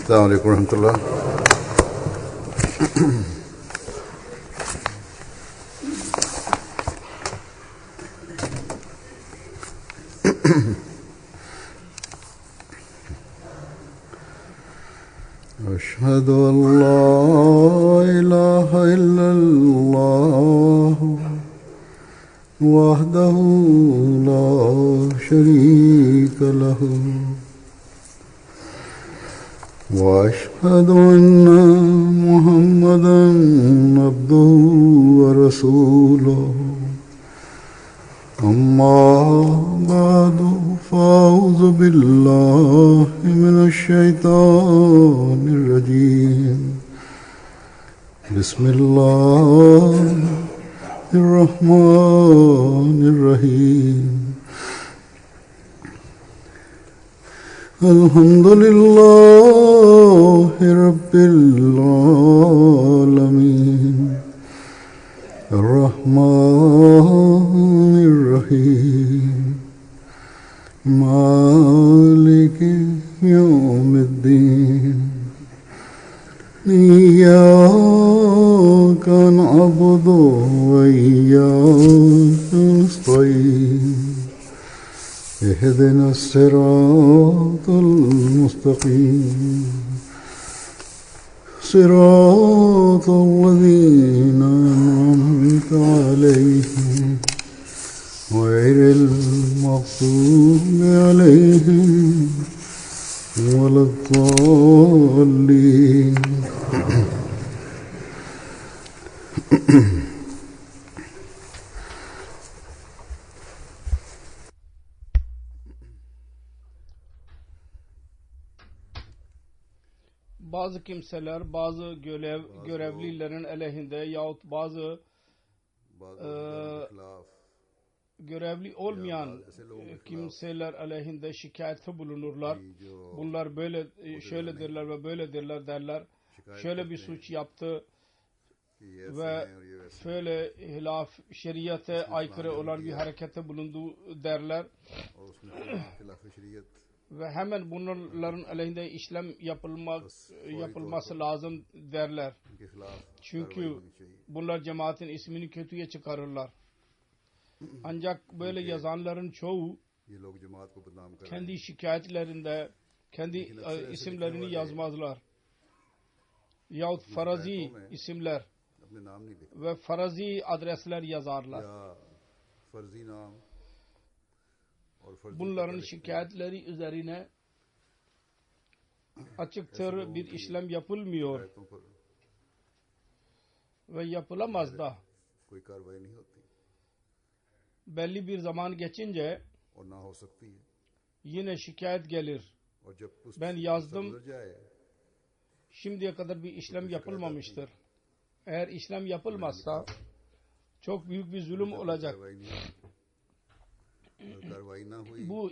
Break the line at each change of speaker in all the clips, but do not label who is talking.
Selamun Aleyküm ve Rahmetullah. أشهد أن لا إله إلا الله وحده لا شريك له وأشهد أن محمدا عبده ورسوله أما بعد فأعوذ بالله من الشيطان الرجيم بسم الله الرحمن الرحيم الحمد لله رب العالمين الرحمن الرحيم مالك يوم الدين إياك نعبد وإياك نستعين اهدنا الصراط المستقيم صراط الذين أنعمت عليهم غير المغضوب عليهم ولا الضالين
Bazı kimseler bazı görevlilerin aleyhinde yahut bazı görevli olmayan kimseler aleyhinde şikayette bulunurlar. Bunlar böyle şöyledirler ve böyledirler derler. Şöyle bir suç yaptı ve şöyle hilaf şeriate aykırı olan bir harekete bulundu derler. Ve hemen bunların aleyhinde işlem yapılması lazım derler. Çünkü bunlar cemaatin ismini kötüye çıkarırlar. Ancak böyle yazanların çoğu kendi şikayetlerinde kendi isimlerini yazmazlar. Yahut farazi isimler ve farazi adresler yazarlar. Bunların şikayetleri üzerine açıktır bir işlem yapılmıyor ve yapılamaz da. Belli bir zaman geçince yine şikayet gelir. Ben yazdım, şimdiye kadar bir işlem yapılmamıştır. Eğer işlem yapılmazsa çok büyük bir zulüm olacak. Bu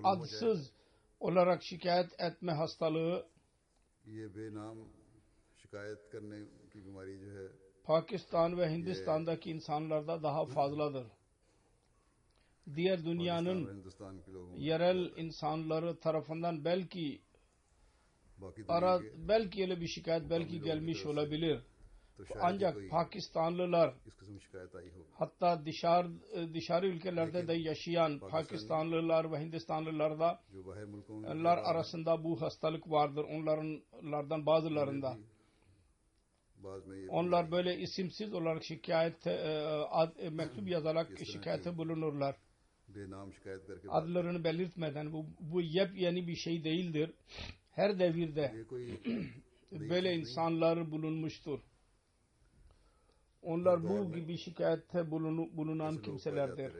adsız olarak şikayet etme hastalığı Pakistan ve Hindistan'daki insanlarda daha fazladır. Diğer dünyanın yerel insanları tarafından belki öyle bir şikayet belki gelmiş olabilir. Ancak Pakistanlılar hatta dışarı ülkelerde de yaşayan Pakistanlılar ve Hindistanlılarda onlar arasında bu hastalık vardır. Onlardan bazılarında. Onlar böyle isimsiz olarak mektup yazarak şikayete bulunurlar. Adlarını belirtmeden bu yepyeni bir şey değildir. Her devirde böyle insanlar bulunmuştur. Onlar bu gibi şikayette bulunan kimselerdir.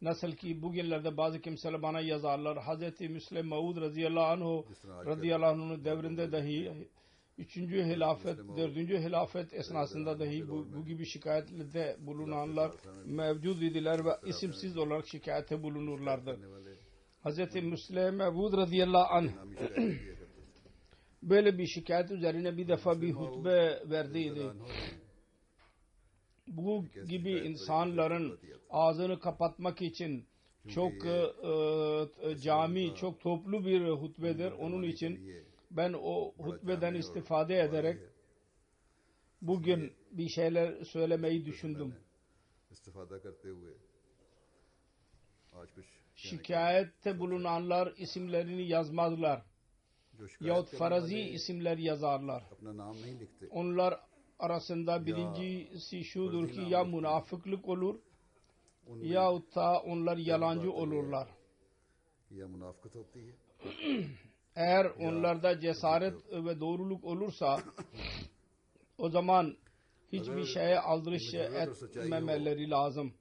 Nasıl ki bugünlerde bazı kimseler bana yazarlar. Hz. Müslim Maud radıyallahu anh'ın devrinde dahi 3. hilafet, 4. hilafet esnasında dahi bu gibi şikayetlerde bulunanlar mevcut idiler ve isimsiz olarak şikayete bulunurlardı. Hz. Müslim Maud radıyallahu anh böyle bir şikayet üzerine bir defa bir hutbe verdiydi. Bu gibi insanların ağzını kapatmak için çok cami, çok toplu bir hutbedir. Onun için ben o hutbeden istifade ederek bugün bir şeyler söylemeyi düşündüm. Şikayette bulunanlar isimlerini yazmazlar yahut farazi isimler yazarlar. Onlar arasında birincisi şudur ki ya münafıklık olur yahut da onlar yalancı olurlar. Eğer onlarda cesaret ve doğruluk olursa o zaman hiçbir şeye aldırış etmemeleri lazım.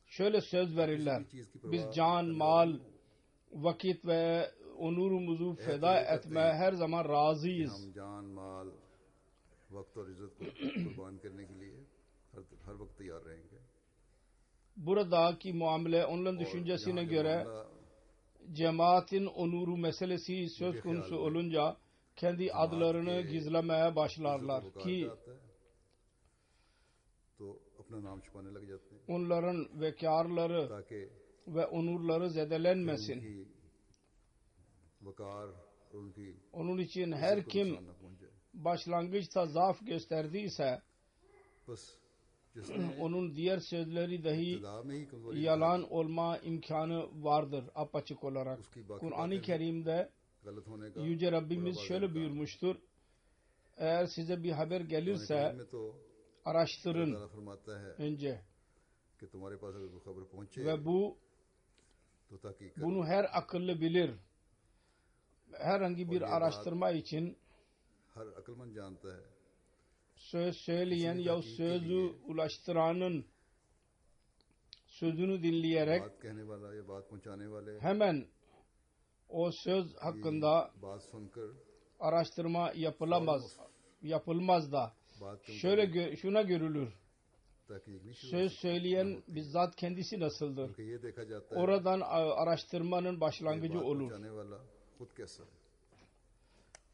Şöyle söz verirler: biz can, mal, vakit ve onurumuzu feda etmeye her zaman razıyız. Buradaki muamele onların düşüncesine göre cemaatin onuru meselesi söz konusu olunca kendi adlarını gizlemeye başlarlar ki onların vekarları ve onurları zedelenmesin. Onun için her kim başlangıçta zaaf gösterdiyse onun diğer sözleri dahi yalan olma imkanı vardır apaçık olarak. Kur'an-ı Kerim'de Yüce Rabbimiz şöyle buyurmuştur: eğer size bir haber gelirse araştırın önce ve bunu her akıllı bilir. Herhangi bir araştırma için söz söyleyen ya sözü ulaştıranın sözünü dinleyerek hemen o söz hakkında araştırma yapılmaz da şuna görülür: söz söyleyen bizzat kendisi nasıldır? Oradan araştırmanın başlangıcı olur.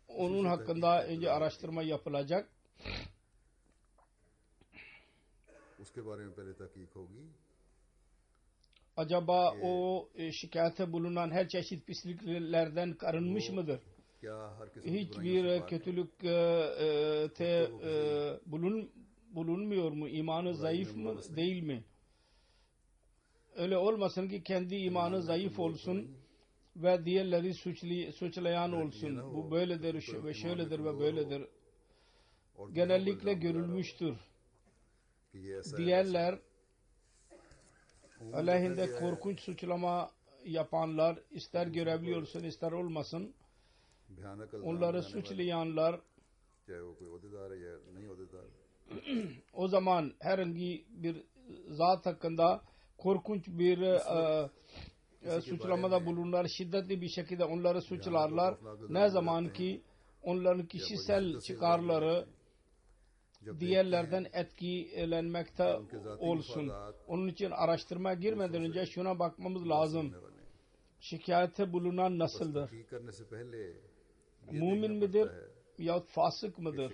Onun hakkında önce araştırma yapılacak. Acaba o şikayete bulunan her çeşit pisliklerden arınmış mıdır? Hiçbir kötülük bulunmuyor mu? İmanı zayıf mı? Değil mi? Öyle olmasın ki kendi imanı zayıf olsun ve diğerleri suçlayan olsun. Bu böyledir ve şöyledir ve böyledir. Genellikle görülmüştür. Diğerler aleyhinde korkunç suçlama yapanlar, ister görevli olsun ister olmasın, onları suçlayanlar o zaman herhangi bir zat hakkında korkunç bir suçlamada bulunurlar, şiddetli bir şekilde onları suçlarlar. Ne zaman ki onların kişisel çıkarları diğerlerden etkilenmekte olsun. Onun için araştırmaya girmeden önce şuna bakmamız lazım: şikayete bulunan nasıldır? Mümin midir yahut fasık mıdır?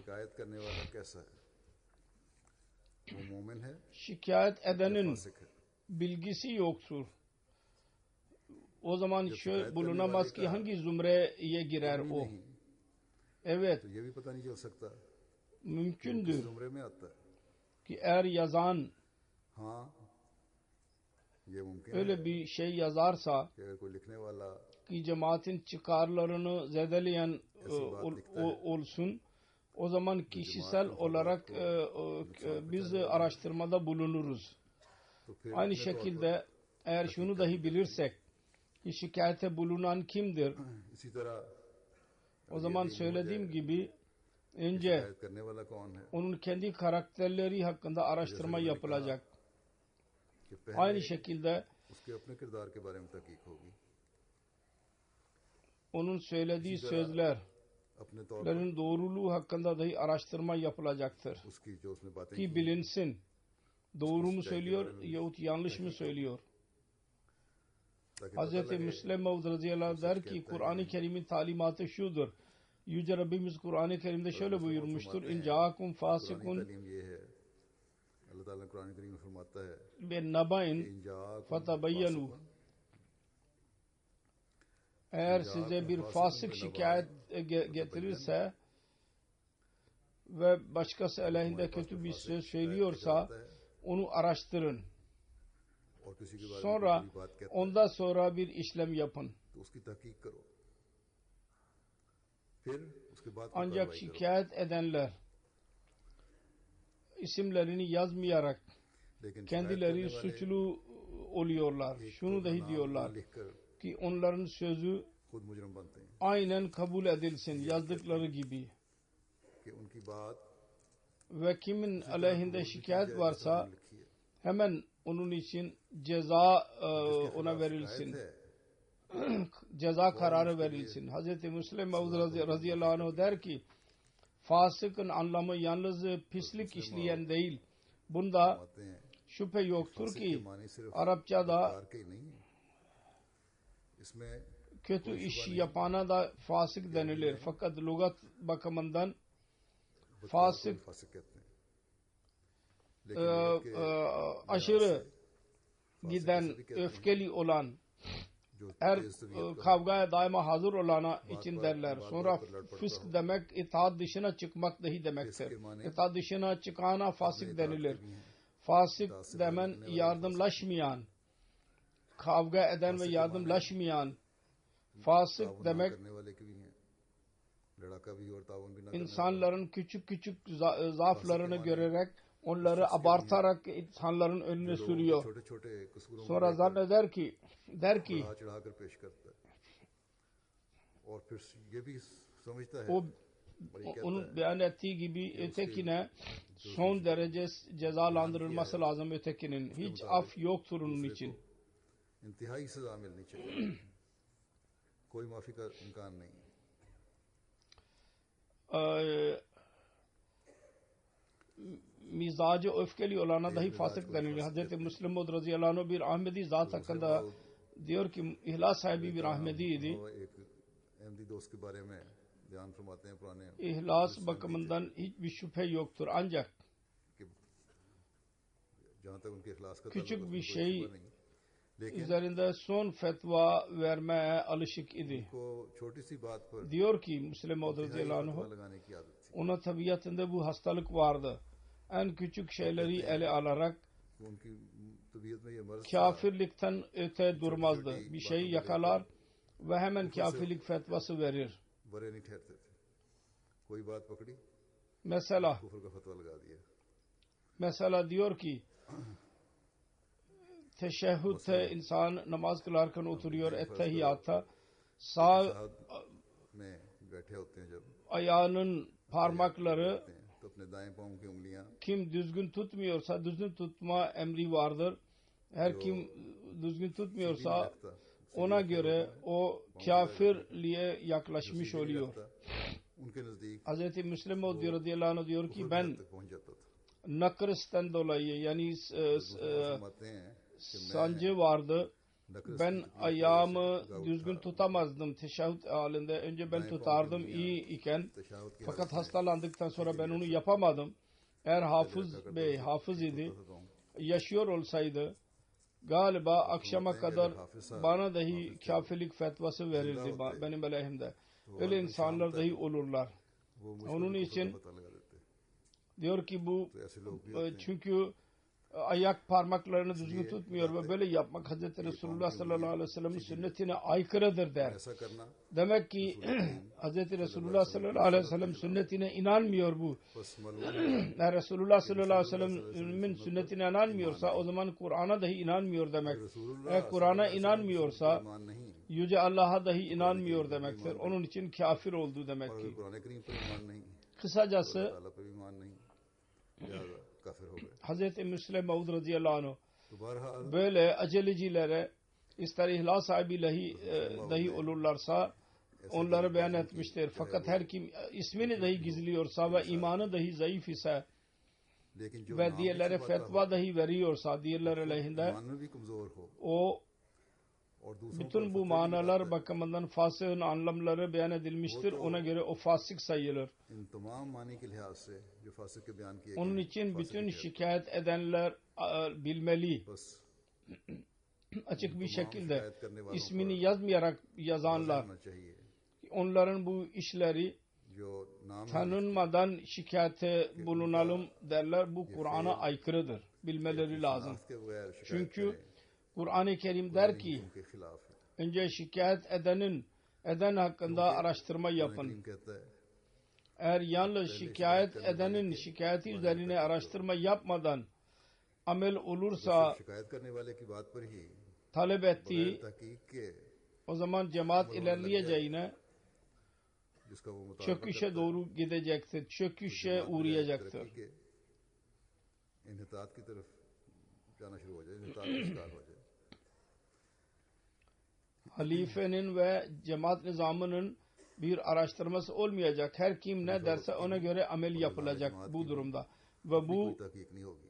Şikayet edenin bilgisi yoktur. O zaman şöyle bulunamaz ki hangi zümreye girer o? Evet, mümkündür ki eğer yazan öyle bir şey yazarsa ki cemaatin çıkarlarını zedeleyen olsun, o zaman kişisel olarak biz araştırmada bulunuruz. Aynı şekilde eğer şunu dahi bilirsek ki şikayete bulunan kimdir, o zaman söylediğim gibi önce onun kendi karakterleri hakkında araştırma yapılacak. Aynı şekilde onun söylediği sözlerin doğruluğu hakkında dahi araştırma yapılacaktır ki bilinsin doğru mu söylüyor yahut yanlış mı söylüyor. Hz. Müslim Mevd radıyallahu anh der ki Kur'an-ı Kerim'in talimatı şudur: Yüce Rabbimiz Kur'an-ı Kerim'de şöyle buyurmuştur: İn ca'akum fasikun bin naba'in fatabayyanu. eğer size bir fasık şikayet getirirse ve başkası aleyhinde kötü bir söz söylüyorsa onu araştırın. Sonra ondan sonra bir işlem yapın. Ancak şikayet edenler isimlerini yazmayarak kendileri suçlu oluyorlar. Şunu dahi diyorlar ki onların sözü aynen kabul edilsin yazdıkları gibi. Ve kimin aleyhinde şikayet varsa hemen onun için ceza ona verilsin. Ceza kararı verilsin. Hz. Müslim Mevud radıyallahu anh der ki fasıkın anlamı yalnız pislik işleyen değil. Bunda şüphe yoktur ki Arapçada kötü iş yapana da fasık denilir. Fakat lügat bakımından fasık aşırı giden, öfkeli olan, her kavgaya daima hazır olana için derler. Sonra fısk demek itaat dışına çıkmak dahi demektir. İtaat dışına çıkana fasık denilir. Fasık demen yardımlaşmayan, kavga eden ve yardımlaşmayan. Fasık demek insanların küçük küçük zaaflarını görerek onları abartarak insanların önüne sürüyor. Sonra zanneder ki o onun beyan ettiği gibi ötekine son derece cezalandırılması lazım ötekinin. Hiç af yoktur onun için. Mizacı öfkeli olana dahi fasık deniliyor. Hz. Müslim Mevud radıyallahu anh bir Ahmedi zat hakkında diyor ki ihlas sahibi bir Ahmediydi. İhlas bakımından hiçbir şüphe yoktur. Ancak küçük bir şey üzerinde son fetva vermeye alışık idi. Diyor ki Müslim Mevud radıyallahu anh ona tabiatında bu hastalık vardı. En küçük şeyleri ele alarak kafirlikten öte durmazdı. Bir şeyi yakalar ve hemen kafirlik fetvası verir. Mesela diyor ki teşehhütte insan namaz kılarken oturuyor ettehiyatta sağ ayağının parmakları kim düzgün tutmuyorsa düzgün tutma emri vardır. Her kim düzgün tutmuyorsa ona göre o kafirliğe yaklaşmış oluyor. Hz. Müslim Mevud radıyallahu anh diyor ki ben nakris'ten dolayı yani sancı vardı. Ben ayağımı düzgün tutamazdım teşehhüd halinde. Önce ben tutardım iyi iken. Fakat hastalandıktan sonra ben onu yapamadım. Eğer Hafız Bey hafız idi, yaşıyor olsaydı galiba akşama kadar bana dahi kafirlik fetvası verirdi benim aleyhimde. Öyle insanlar dahi olurlar. Onun için diyor ki bu çünkü ayak parmaklarını düzgün tutmuyor ve böyle yapmak Hz. Resulullah sallallahu aleyhi ve sellem'in sünnetine aykırıdır der. Demek ki Hz. Resulullah sallallahu aleyhi ve sellem sünnetine inanmıyor bu. Eğer Resulullah sallallahu aleyhi ve sellem'in sünnetine inanmıyorsa o zaman Kur'an'a dahi inanmıyor demek. Eğer Kur'an'a inanmıyorsa Yüce Allah'a dahi inanmıyor demektir. Onun için kafir oldu demek ki. Kısacası Hz. Müslim Mevud radıyallahu anh böyle acelecilere ister ihlas sahibi dahi olurlarsa onları beyan etmiştir. Fakat her kim ismini dahi gizliyorsa ve imanı dahi zayıf ise ve diğerlere fetva dahi veriyorsa diğerler aleyhinde o bütün bu manalar bakımından fasığın anlamları beyan edilmiştir. Ona göre o fasık sayılır. Onun için bütün şikayet edenler bilmeli açık bir
तमाम
şekilde
शिकायत करने वालों
ismini
पर
yazmayarak
वाज़ेह
yazanlar,
होना चाहिए
onların bu işleri
जो नाम ही
tanınmadan şikayete bulunalım derler. Bu Kur'an'a aykırıdır. Bilmeleri lazım.
शनाख्त के बगैर शिकायत
Çünkü
करें
Kur'an-ı Kerim
Quran
der ki
हुक्म के खिलाफ है।
önce şikayet eden hakkında araştırma
Quran
yapın.
करीम कहता है
Eğer yalnız şikayet edenin şikayeti üzerine araştırma yapmadan amel olursa
शिकायत करने वाले की बात पर ही
talep
बगैर
ettiği,
तहकीक के
o zaman cemaat ilerleyeceğine
जिसका वो मुतालबा
çöküşe doğru gidecektir. Çöküşe uğrayacaktır.
तरक्की के इन्हितात की तरफ जाना शुरू हो जाए, इन्हितात का शिकार हो जाए।
Halifenin ve cemaat nizamının bir araştırması olmayacak. Her kim ne derse ona göre amel yapılacak bu durumda. Ve
कोई
bu
तहकीक नहीं होगी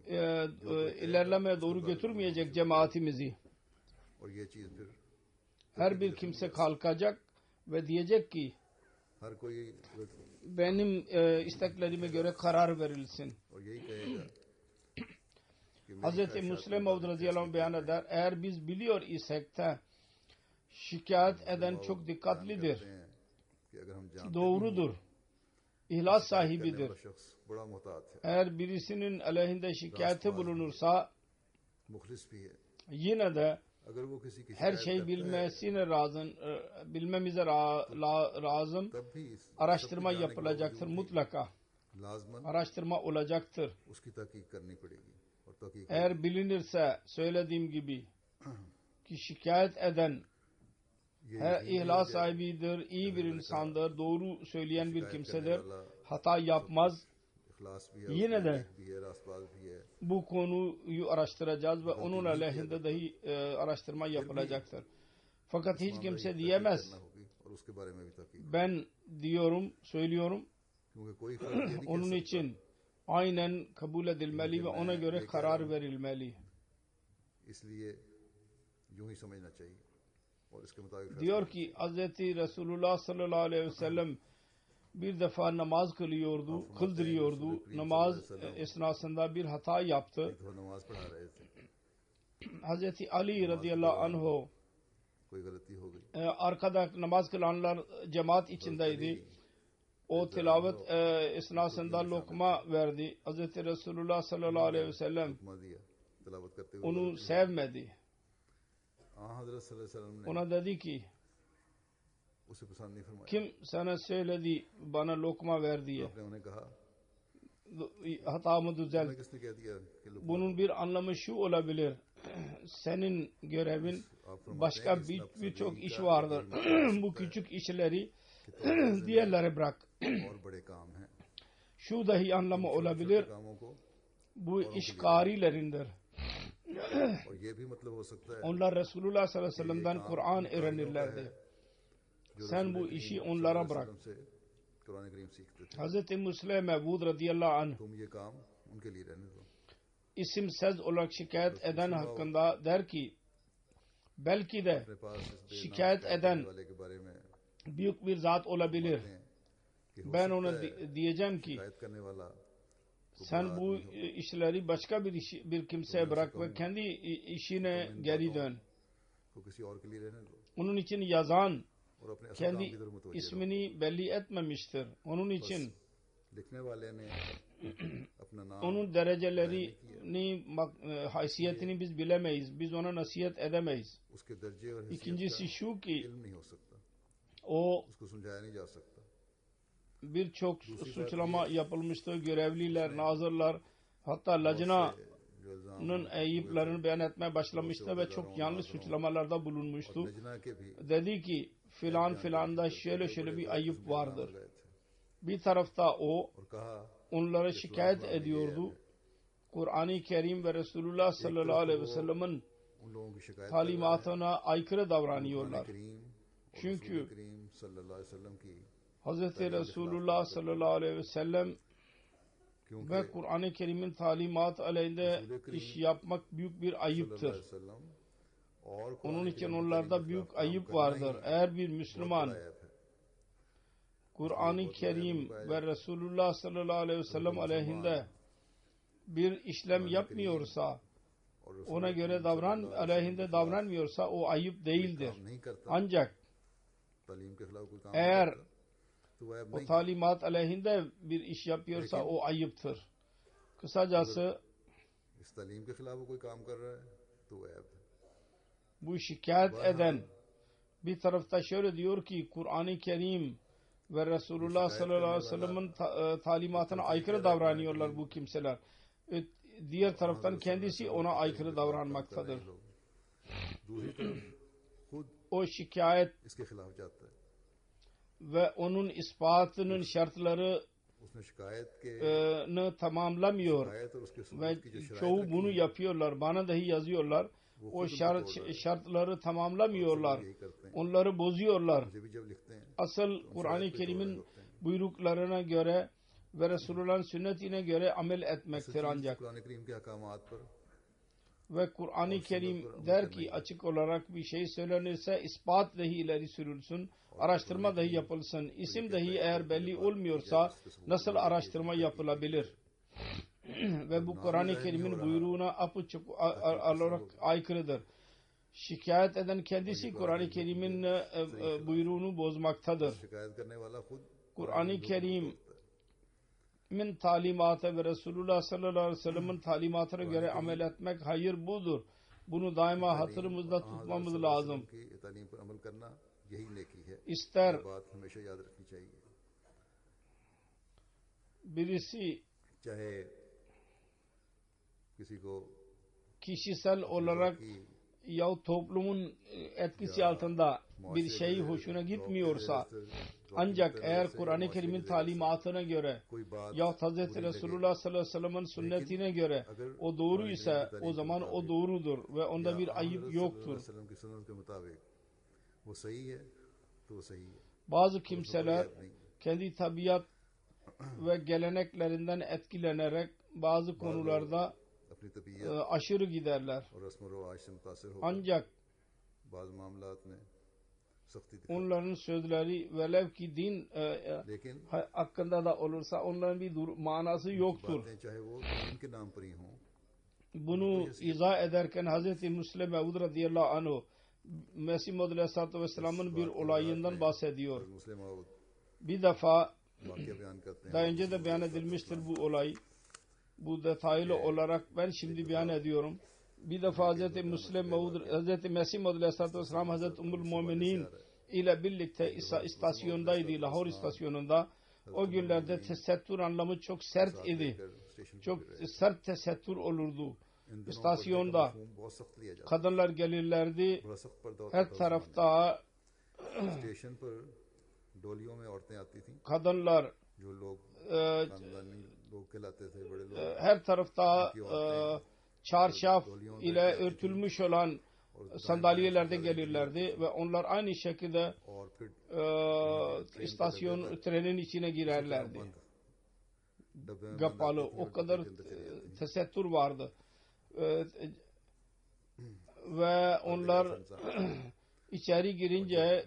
ilerlemeye doğru götürmeyecek cemaatimizi.
और ये चीज फिर
Her bir kimse kalkacak ve diyecek ki
हर कोई
benim isteklerime göre karar verilsin.
और यही कहेगा कि
Hz. Müslim Maud radıyallahu anh beyan eder. Eğer biz biliyor isek de şikayet eden çok dikkatlidir.
कि अगर हम जानते
Doğrudur. İhlas
करने
sahibidir.
वाला शख्स बड़ा मुहतात है,
Eğer birisinin aleyhinde şikayeti bulunursa
मुखलिस भी है,
yine de
अगर वो किसी की
her
शिकायत
şey
करता है,
bilmesine bilmemize lazım.
तब भी
Araştırma yapılacaktır mutlaka.
लाजमन
Araştırma olacaktır.
उसकी तहकीक करनी पड़ेगी और तहकीक
Eğer bilinirse söylediğim gibi ki şikayet eden
ये
ihlas sahibidir, iyi bir insandır, doğru söyleyen bir kimsedir, hata yapmaz.
इखलास भी है,
Yine
उसमें
de
नेक भी है, रास्तबाज भी है,
bu konuyu araştıracağız ve onun aleyhinde dahi araştırma yapılacaktır. Fakat hiç kimse
तहकीक
diyemez.
करना होगी और उसके बारे में भी तहकीक,
Ben diyorum, söylüyorum.
क्योंकि कोई फर्क ये नहीं
Onun
कह सकता
için aynen kabul edilmeli ve ona göre karar verilmeli.
इसलिए यूं ही समझना चाहिए और इसके मुताबिक
Diyor ki Hz. Resulullah sallallahu aleyhi ve sellem bir defa namaz kıldırıyordu. Namaz esnasında bir hata yaptı.
तो नमाज पढ़ा रहे थे,
Hz. Ali radıyallahu anhu
कोई गलती हो गई,
arkada namaz kılanlar cemaat içindeydi. O tilavet esnasında lokma verdi. Hz. Resulullah sallallahu aleyhi ve sellem
हुक्मा दिया तिलावत करते हुए,
onu sevmedi.
हजरत सल्लल्लाहु अलैहि वसल्लम ने
Ona dedi ki
उसे पसंद नहीं फरमाया।
kim sana söyledi bana lokma ver diye.
आपने उन्हें कहा,
Hatamı düzelt.
तुम्हें किसने कह दिया कि लोग
Bunun bir anlamı şu olabilir. Senin görevin başka birçok iş vardır. Bu küçük işleri diğerlere bırak.
और बड़े काम हैं,
Şu dahi anlamı olabilir.
कामों को,
Bu işgarilerindir.
और ये भी मतलब हो सकता है
Onlar Resulullah sallallahu aleyhi ve sellem'den Kur'an öğrenirlerdi.
जो
Sen bu işi onlara bırak.
से कुरान करीम सीखते थे,
Hz. Müslim Mevud radıyallahu anh
तुम ये काम उनके लिए रहने दो।
isimsiz olarak şikayet eden hakkında der ki belki de
अपने पास इस बेनाम
şikayet
शिकायत
eden
करने वाले के बारे में
büyük bir zat olabilir.
हैं कि हो
Ben
सकता
ona
है
diyeceğim ki
शिकायत करने वाला
sen bu işleri başka bir kimseye bırak ve kendi işine geri dön.
को किसी और के लिए रहने दो
Onun için yazan
और अपने असल काम
kendi
की तरफ मुतवज्जह रहो।
ismini belli etmemiştir. Onun için
लिखने वाले ने अपना नाम
onun derecelerini, haysiyetini biz bilemeyiz. Biz ona nasihat edemeyiz.
उसके दर्जे और हैसियत
İkincisi şu ki
इल्म नहीं हो सकता,
o
उसको समझाया नहीं जा सकता।
birçok suçlama yapılmıştır. Görevliler, nazırlar, hatta lacna'nın
जो इल्जाम
eyiplerini beyan etmeye başlamıştı ve çok yanlış suçlamalarda bulunmuştu.
नजना के भी
Dedi ki filan filanda şöyle bir ayıp vardır.
गए थे
Bir tarafta o
और कहा
onlara şikayet ediyordu. Kur'an-ı Kerim ve Resulullah sallallahu aleyhi ve sellem'in
उन लोगों की शिकायत
talimatına aykırı davranıyorlar.
करीम और
Çünkü
रसूल करीम सल्लल्लाहु अलैहि वसल्लम की,
Hz. Resulullah sallallahu aleyhi ve sellem
क्योंकि
ve Kur'an-ı Kerim'in talimatı aleyhinde iş yapmak büyük bir
सल्लल्लाहु
ayıptır.
अलैहि वसल्लम और
Onun
कुरान
için
करीम
onlarda
के
büyük
खिलाफ काम
ayıp
करना
vardır.
ही
Eğer bir
बहुत
Müslüman
बड़ा ऐप है।
Kur'an-ı Kerim ve Resulullah sallallahu aleyhi ve sellem aleyhinde bir işlem yapmıyorsa
और रसूल
ona göre aleyhinde davranmıyorsa o ayıp değildir.
काम नहीं करता,
Ancak
तालीम के खिलाफ कोई काम नहीं
eğer
करता, तो वह
o
नहीं।
talimat aleyhinde bir iş yapıyorsa o ayıptır. Kısacası
इस तालीम के खिलाफ वो कोई काम कर रहा है तो वह ऐब है।
bu şikayet eden bir tarafta şöyle diyor ki Kur'an-ı Kerim ve Resulullah sallallahu aleyhi ve sellem'in talimatına aykırı davranıyorlar bu kimseler. Diğer taraftan kendisi ona aykırı davranmaktadır.
दूसरी तरफ खुद
O şikayet
इसके खिलाफ जाता है।
ve onun ispatının şartlarını
उसने शिकायत के
tamamlamıyor
शिकायत और उसके
ve
सबूत की जो शराइत
çoğu
रखी
bunu
है,
yapıyorlar. Bana dahi yazıyorlar. O şartları tamamlamıyorlar.
यही करते हैं।
Onları bozuyorlar.
मुझे भी जब लिखते हैं
Asıl Kur'an-ı Kerim'in buyruklarına göre ve Resulullah'ın sünnetine göre amel etmektir ancak.
Quran करीम के अहकामात पर
Ve Kur'an-ı Kerim der ki açık olarak bir şey söylenirse ispat dahi ileri sürülsün, araştırma dahi yapılsın. İsim dahi eğer belli olmuyorsa nasıl araştırma yapılabilir? Ve bu Kur'an-ı Kerim'in buyruğuna apaçık olarak aykırıdır. Şikayet eden kendisi Kur'an-ı Kerim'in buyruğunu bozmaktadır.
शिकायत करने वाला खुद
Kur'an-ı Kerim'in talimatı ve Resulullah sallallahu aleyhi ve sellem'in talimatına göre amel etmek hayır budur. Bunu daima hatırımızda tutmamız lazım.
की तालीम पर अमल करना यही नेकी है।
İster
ये बात हमेशा याद रखनी चाहिए।
birisi
चाहे किसी को
kişisel olarak
की
yahut toplumun etkisi altında bir şey hoşuna gitmiyorsa ancak eğer Kur'an-ı Kerim'in talimatına göre
कोई बात
yahut Hz. Resulullah sallallahu aleyhi ve sellem'in sünnetine göre o doğru ise o zaman o doğrudur ve onda bir ayıp yoktur.
वसल्लम की सुन्नत के मुताबिक वो सही है तो वो सही है।
Bazı kimseler kendi tabiat ve geleneklerinden etkilenerek bazı konularda
अपनी तबीयत
aşırı giderler.
और रस्म व रिवाज से मुतासिर होकर
Ancak
बाज़ मामलात में सख्ती दिखाती
onların sözleri velev ki din
लेकिन
hakkında da olursa onların bir manası yoktur.
बातें चाहे वो उनके नाम पर ही हों,
Bunu izah ederken Hz. Müslim Mevud radıyallahu anh Mesih Maud aleyhissalatü vesselam'ın bir olayından bahsediyor.
मुस्लिम और
Bir defa
वाक़या बयान करते
daha
हैं।
önce de beyan edilmiştir bu olay. Bu detaylı olarak ben şimdi beyan ediyorum. Bir defa Hz. Müslim Mevud, Hz. Mesih Maud aleyhissalatü vesselam Hz. Ummul Muminin ile birlikte istasyondaydı, Lahor istasyonunda. O günlerde tesettür anlamı çok sert idi. Çok sert tesettür olurdu. İstasyonda
बहुत सख्त लिया जाता
kadınlar gelirlerdi.
बड़ा सख्त पर्दा होता
Her
था।
tarafta
station पर डोलियों में औरतें आती थीं,
kadınlar
जो लोग खानदानी लोग कहलाते थे, बड़े लोग,
her tarafta çarşaf ile örtülmüş olan sandalyelerde gelirlerdi ve onlar aynı şekilde
और फिर
istasyon trenin içine girerlerdi.
डब्बे में
Kapalı. O kadar tesettür vardı. Ve onlar içeri girince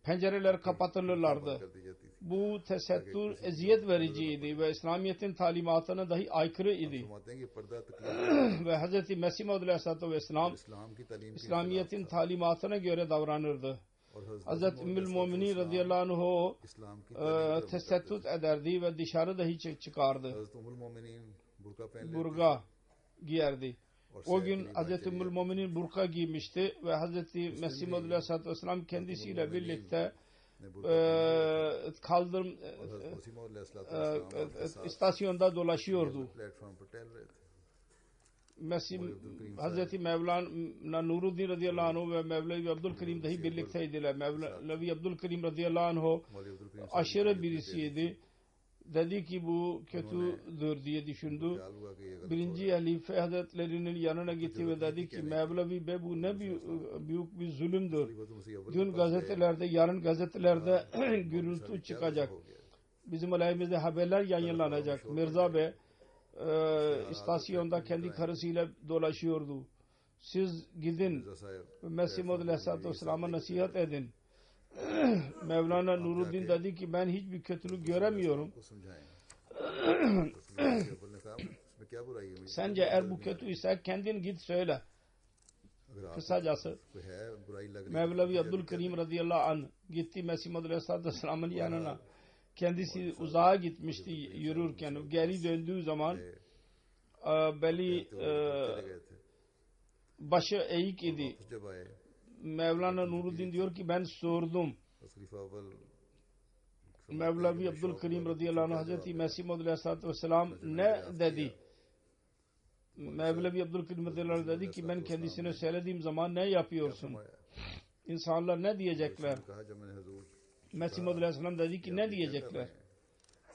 pencereler kapatılırlardı.
कर दी जाती थी।
Bu tesettür eziyet vericiydi ve İslamiyet'in talimatına dahi aykırı idi.
फरमाते हैं कि पर्दा तकलीफ
Ve Hz. Mesih Maud aleyhissalatü vesselam
इस्लाम की तालीम के
İslamiyet'in talimatına göre davranırdı.
और
Hz. Ümmül Muminin radıyallahu anh
इस्लाम की तालीम
tesettür ederdi ve dışarı dahi çıkardı.
हज़रत उम्मुल मोमिनीन बुर्का पहन लेती
Burka giyerdi.
और
O
सैर
gün
के लिए बाहर
Hz.
चली
Ümmül
जाती।
Muminin burka giymişti ve Hz. Mesih Maud aleyhissalatü vesselam kendisiyle birlikte
ने बुर्का
kaldırım
और हज़रत मसीह मौद अलैहिस्सलाम के साथ
istasyonda dolaşıyordu.
प्लेटफॉर्म पर टहल रहे थे।
Mesih Hz. Mevlana Nuruddin radıyallahu anh ve Mevlevi Abdülkerim dahi birlikteydiler. Mevlevi Abdülkerim radıyallahu anh
मौलवी अब्दुल Karim
aşırı birisiydi. Dedi ki bu kötüdür diye düşündü.
ख्याल हुआ कि ये गलत
Birinci halife hazretlerinin yanına gitti ve dedi ki Mevlevi Bey bu ne büyük bir zulümdür.
हो। मसीह अव्वल
Dün gazetelerde, yarın gazetelerde gürültü çıkacak. Bizim aleyhimizde haberler yayınlanacak. Mirza Bey istasyonda kendi karısıyla dolaşıyordu. Siz gidin
Mirza साहब
ve Mesih Maud aleyhissalatü vesselam'a nasihat edin. Mevlana Nuruddin dedi ki ben hiçbir kötülük göremiyorum.
को समझाएं। तो मसीह अव्वल ने कहा इसमें क्या बुराई है?
Sence eğer bu kötü ise kendin git söyle.
अगर आप
Kısacası
कोई है बुराई लग रही है,
Mevlevi Abdülkerim radıyallahu anh gitti Mesih Muhammed Aleyhisselatü Vesselam'ın yanına. Kendisi uzağa gitmişti yürürken. Geri döndüğü zaman beli
चले गए थे।
başı eğik idi.
वापस जब आए
Mevlana Nuruddin diyor ki ben sordum.
बस खलीफा अव्वल
Mevlevi Abdülkerim radıyallahu anh Hazreti Mesih Muhammed Aleyhisselatü Vesselam ne dedi? Mevlevi Abdülkerim radıyallahu anh dedi ki ben kendisine söylediğim zaman ne yapıyorsun? İnsanlar ne diyecekler?
कहा जब मैंने हुजूर
Mesih Muhammed Aleyhisselam dedi ki ne diyecekler?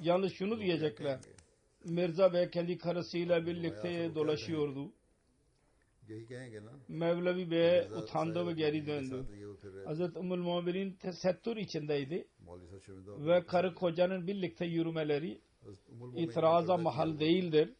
Yalnız şunu diyecekler. Mirza Bey kendi karısıyla birlikte dolaşıyordu.
यही कहेंगे ना,
Mevlevi Bey utandı ve geri döndü.
साथ ये वो फिर
Hazreti Ümmül Mu'minin tesettür içindeydi
मौलवी साहब शर्मिंदा
ve karı kocanın birlikte yürümeleri
उम्मुल
itiraza mahal değildir.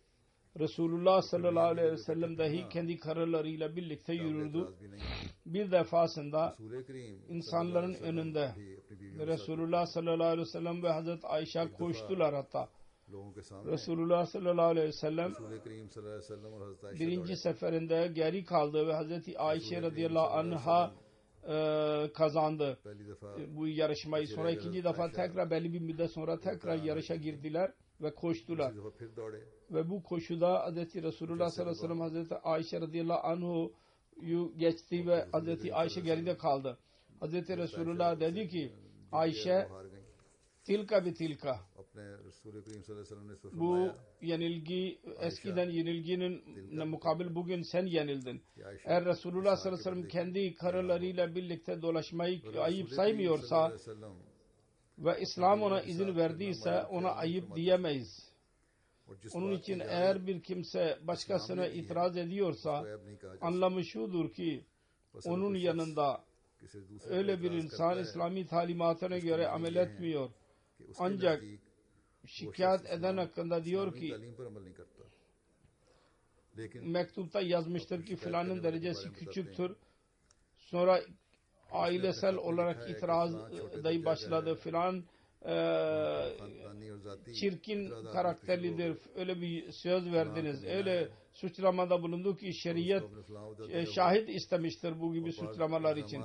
Resulullah sallallahu aleyhi ve sellem dahi kendi karılarıyla birlikte yürürdü.
भी नहीं,
Bir defasında
रसूल करीम
insanların önünde
भी अपनी बीवियों
Resulullah sallallahu aleyhi ve sellem ve Hazreti Ayşe koştular hatta.
लोगों के सामने
Resulullah sallallahu aleyhi ve sellem
रसूल करीम सल्लल्लाहु अलैहि वसल्लम और हज़रत Ayesha
birinci seferinde geri kaldı ve Hazreti Ayşe radıyallahu anha kazandı
पहली दफा
bu yarışmayı. Sonra ikinci defa tekrar belli bir müddet sonra tekrar yarışa girdiler ve koştular.
दूसरी दफा फिर दौड़े,
Ve bu koşuda Hazreti Resulullah sallallahu aleyhi ve sellem Hazreti Ayşe radıyallahu anhu'yu geçti ve Hazreti Ayşe geride kaldı. Hazreti Resulullah dedi ki Ayşe
वो हार गई।
tilka bi tilka.
अपने रसूल करीम सल्लल्लाहु अलैहि वसल्लम ने इसको
Bu
फरमाया
yenilgi eskiden yenilginin mukabil bugün sen yenildin.
कि Ayesha
Eğer Resulullah sallallahu aleyhi ve sellem kendi karılarıyla birlikte dolaşmayı ayıp saymıyorsa ve İslam ona izin verdiyse ona ayıp diyemeyiz. Onun için eğer bir kimse başkasına itiraz ediyorsa anlamı şudur ki onun yanında öyle bir insan İslami talimatına göre amel etmiyor. Ancak şikayet eden hakkında diyor ki mektupta yazmıştır ki filanın derecesi küçüktür. Sonra ailesel olarak itiraz dahi başladı filan çirkin karakterlidir. Öyle bir söz verdiniz. Öyle suçlamada bulundu ki şeriat şahit istemiştir bu gibi suçlamalar için.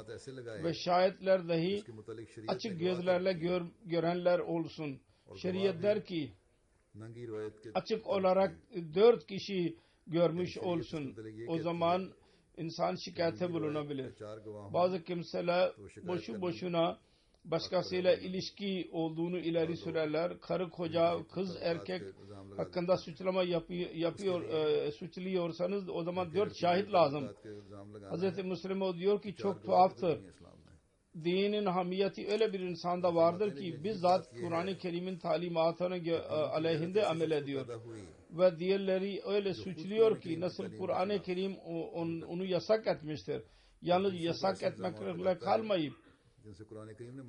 Ve şahitler dahi açık gözlerle görenler olsun. Şeriat der ki açık olarak 4 kişi görmüş olsun. O zaman insan şikayete bulunabilir. Bazı kimseler boşu boşuna başkasıyla ilişki olduğunu ileri sürerler. Karı koca, kız erkek hakkında suçlama suçluyorsanız o zaman 4 şahit lazım. Hz. Müslim diyor ki çok tuhaftır. Dinin hamiyeti öyle bir insanda vardır ki bizzat Kur'an-ı Kerim'in talimatına aleyhinde amel ediyor. Ve diğerleri öyle suçluyor ki nasıl Kur'an-ı Kerim onu yasak etmiştir. Yalnız yasak etmekle kalmayıp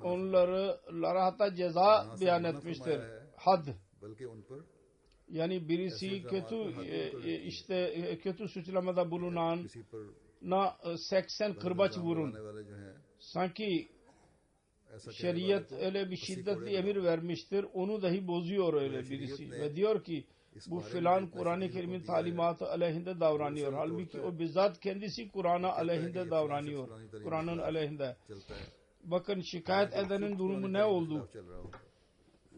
onlara hatta ceza beyan etmiştir. Had. Yani birisi kötü suçlamada bulunana 80 kırbaç vurun. Sanki şeriat öyle bir şiddetli emir vermiştir. Onu dahi bozuyor öyle birisi. Ve diyor ki bu filan Kur'an-ı Kerim'in talimatı aleyhinde davranıyor. Halbuki o bizzat kendisi Kur'an'a aleyhinde davranıyor. Kur'an'ın aleyhinde. Bakın şikayet edenin durumu ne oldu?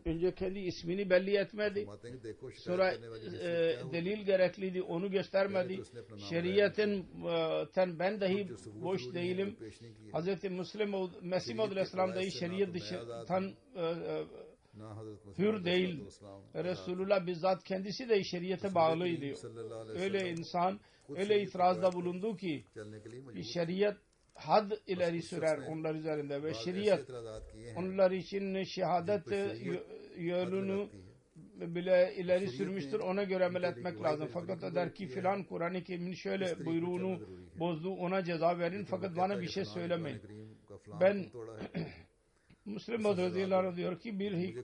Önce kendi ismini belli etmedi. Sonra delil gerekliydi. Onu göstermedi. Şeriatın ben dahi boş değilim. Hz. Mesih Maud Aleyhisselam dahi şeriat dışından hür değil. Resulullah bizzat kendisi de şeriate bağlıydı. Öyle insan öyle itirazda bulundu ki şeriat had ileri sürer onlar üzerinde ve şeriat onlar için şehadet yolunu bile ileri sürmüştür. Ona göre amel etmek lazım. Fakat der ki filan Kur'an-ı Kerim'in şöyle buyruğunu bozdu ona ceza verin fakat bana bir şey söylemeyin. Ben Müslim radıyallahu diyor ki bir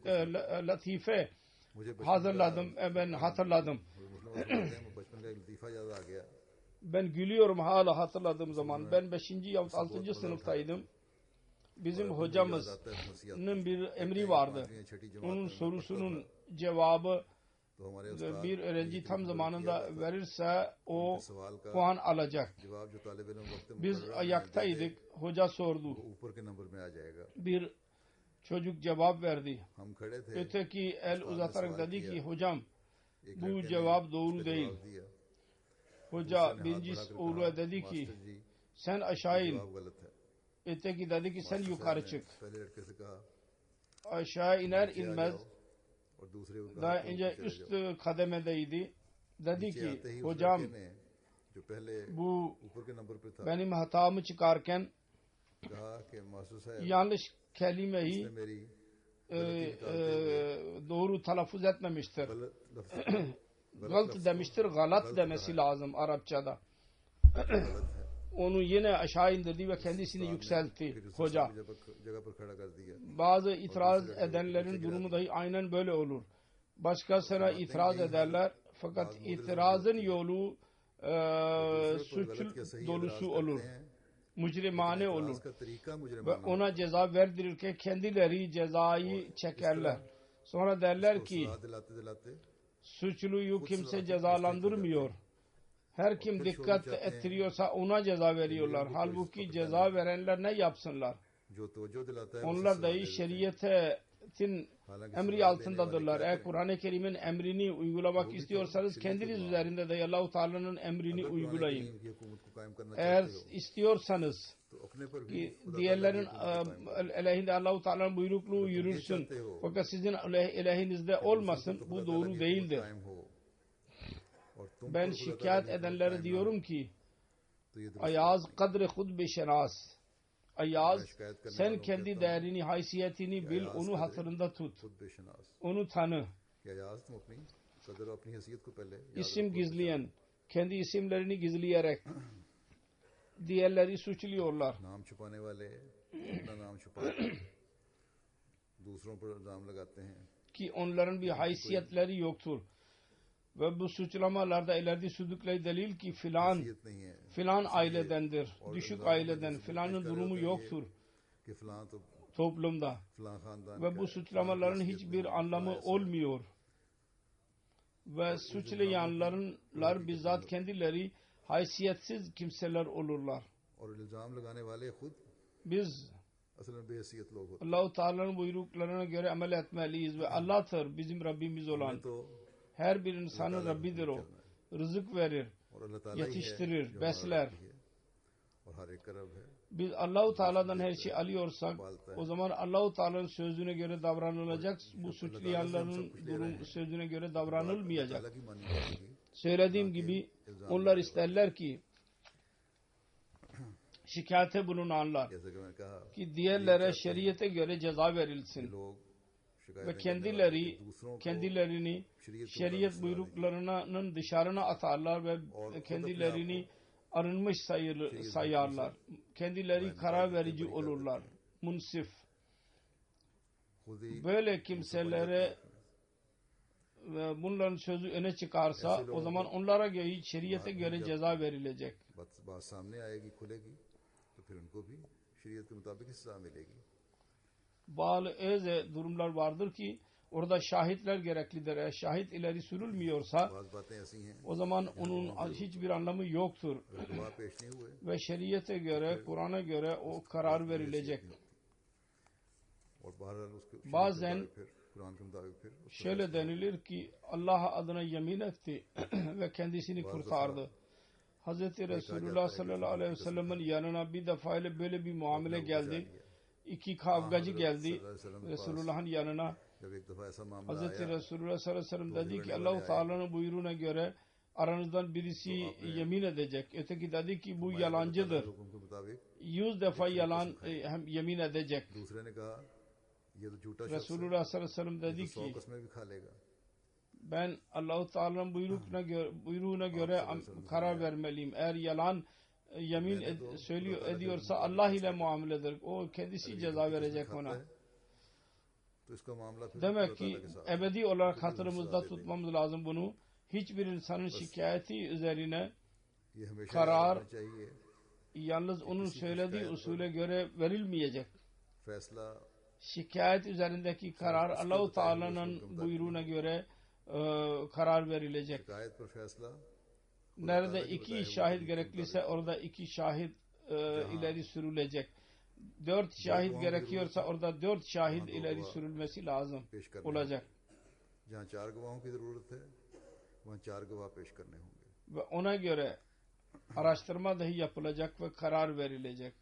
latife hazırladım. Ben hatırladım. Ben gülüyorum hala hatırladığım zaman. Ben 5. yahut 6. sınıftaydım. Bizim hocamızın bir emri vardı. Onun sorusunun cevabı
तो हमारे उस्ताद
bir öğrenci tam zamanında verirse o
सवाल का
puan alacak.
जवाब जो तालिब इल्म वक्त में
Biz ayaktaydık. Hoca sordu.
वो ऊपर के नंबर में आ जाएगा.
Bir çocuk cevap verdi.
हम खड़े थे.
Öteki el uzatarak dedi ki hocam
एक
bu
लड़के ने
cevap doğru
उसका
değil.
जवाब दिया.
Hoca
उसने हाथ
birinci
बढ़ाकर
oğluna
कहा,
dedi ki
"master ji,
sen aşağı in.
जवाब गलत है."
Öteki dedi ki sen
master
yukarı
साहब ने
çık.
पहले लड़के से कहा,
Aşağı iner
"नीचे आ
inmez
जाओ." और दूसरे को कहा,
daha
"तुम
önce
नीचे चले
üst
जाओ."
kademedeydi. Dedi
नीचे
ki
आते ही उस
hocam
लड़के ने जो पहले
bu
ऊपर के नंबर पे था
benim hatamı çıkarken
कहा कि मास्टर साहब
yanlış kelimeyi
इसने मेरी
doğru telaffuz etmemiştir.
गलत लफ्ज
Galt demiştir, galat demesi lazım Arapçada.
गलत है.
Onu yine aşağı indirdi ve kendisini yükseltti
फिर उसे
hoca.
सही जगह पर खड़ा कर दिया.
Bazı itiraz edenlerin durumu dahi aynen böyle olur. Başkasına itiraz ederler fakat itirazın yolu suç dolusu olur. Mücrimane olur.
इसका तरीका
Ve
मुजरिमाना
ona ceza verdirirken kendileri cezayı çekerler. Sonra derler ki
सलाह दिलाते दिलाते
suçluyu kimse cezalandırmıyor. Her kim dikkat ettiriyorsa ona ceza veriyorlar. Halbuki ceza verenler ne yapsınlar?
जो तवज्जो दिलाता है
Onlar dahi şeriatin emri altındadırlar. Eğer Kur'an-ı Kerim'in emrini uygulamak istiyorsanız kendiniz üzerinde de Allah-u Teala'nın emrini uygulayın.
की हुकूमत को कायम करना
Eğer
चाहते हो
istiyorsanız
तो अपने पर भी
ki
खुदा
diğerlerin
ताला की हुकूमत को कायम
aleyhinde Allah-u Teala'nın buyrukluğu yürürsün. Fakat sizin aleyhinizde olmasın.
तो
Bu
खुदा
doğru
ताला की
değildir.
हुकूमत कायम हो. और तुम
Ben
पर खुदा
şikayet
ताला की हुकूमत
edenlere
कायम ना
diyorum
हो,
ki
तो ये दुरुस्त
Ayaz kadri hud beşenas. Ayaz
मैं शिकायत करने
sen
वालों को
kendi
कहता हूं
değerini, haysiyetini bil,
Ayaz
onu
kadri
hatırında tut.
खुद बेशनास
Onu tanı.
कि अयाज तुम अपनी कदर और अपनी हैसियत को पहले याद
İsim
रखो.
gizleyen, kendi isimlerini gizleyerek diğerleri suçluyorlar.
नाम छुपाने वाले अपना नाम छुपाकर दूसरों पर इल्जाम लगाते हैं.
Ki onların bir haysiyetleri yoktur. Ve bu suçlamalarda ileride sürdükleri delil ki filan
हैसियत नहीं है
filan ailedendir, düşük aileden, filanın durumu yoktur
कि फलां तो
toplumda.
फलां खानदान
Ve
का
bu
है,
suçlamaların
फलां
hiçbir
हैसियत
anlamı
नहीं है,
olmuyor. Ve suçlayanlarınlar bizzat kendileri haysiyetsiz kimseler olurlar.
और इल्जाम लगाने वाले खुद
Biz
असल में बेहसियत लोग होते
Allah-u Teala'nın buyruklarına göre amel etmeliyiz ve Allah'tır bizim Rabbimiz
हैं.
olan.
तो
Her bir insanın Rabbidir o. Rızık verir,
और अल्लाह ताला ही है
yetiştirir,
जो हमारा
besler.
रब भी है और हर एक का रब है.
Biz Allah-u Teala'dan her şeyi alıyorsak o zaman Allah-u Teala'nın sözüne göre davranılacak. Bu suçlayanların sözüne göre davranılmayacak.
ताला की मानी जाएगी.
Söylediğim gibi onlar isterler ki şikayete bulunanlar
जैसे कि मैंने कहा
ki diğerlere şeriyete göre ceza verilsin
लोग शिकायत
ve kendilerini şeriat buyruklarının dışarına atarlar ve kendilerini arınmış sayarlar. Kendileri karar verici olurlar. Munsif.
खुद ही
Böyle kimselere ve bunların sözü öne çıkarsa o zaman onlara göre şeriate göre ceza verilecek.
बात सामने आएगी खुलेगी तो फिर उनको भी शरीयत के मुताबिक सजा मिलेगी.
Bazı durumlar vardır ki orada şahitler gereklidir. Eğer şahit ileri sürülmüyorsa
बात बातें ऐसी हैं
o zaman onun hiçbir anlamı yoktur.
अगर गवाह पेश नहीं हुए
Ve şeriyete göre, Kur'an'a göre o karar verilecek.
और बहरहाल उसके शरीयत के
Bazen
मुताबिक फिर कुरान के मुताबिक फिर उसको
şöyle denilir ki Allah adına yemin etti ve kendisini kurtardı. Hz. Resulullah sallallahu aleyhi ve sellem'in yanına bir defa ile böyle bir muamele geldi. İki kavgacı geldi Resulullah'ın yanına.
जब एक दफा ऐसा मामला
Hz.
आया
Resulullah sallallahu aleyhi ve sellem dedi ki Allah-u Teala'nın buyruğuna göre aranızdan birisi yemin edecek. Öteki dedi ki bu yalancıdır.
हुक्म के मुताबिक
100 defa yalan yemin edecek.
दूसरे ने कहा ये तो झूठा शख्स है,
Resulullah sallallahu aleyhi ve sellem dedi
ये तो 100
ki
कस्में भी खा लेगा.
ben Allah-u Teala'nın buyruğuna göre karar vermeliyim. Eğer yalan yemin ediyorsa Allah ile muameledir. O kendisi ceza verecek ona.
तो इसका मामला फिर
Demek
खुदा
ki
ताला के साथ
ebedi olarak hatırımızda tutmamız lazım bunu. Hiçbir insanın şikayeti üzerine
ये हमेशा
karar
याद रखना चाहिए.
yalnız onun söylediği usule göre verilmeyecek.
फैसला
Şikayet üzerindeki karar Allah-u Teala'nın buyruğuna göre karar verilecek.
शिकायत पर फैसला
Nerede iki şahit gerekliyse orada iki şahit ileri sürülecek. 4 şahit gerekiyorsa orada 4 şahit ileri sürülmesi lazım
पेश करने
olacak.
जहाँ 4 गवाहों की जरूरत है वहाँ 4 गवाह पेश करने होंगे.
Ve ona göre araştırma dahi yapılacak ve karar verilecek.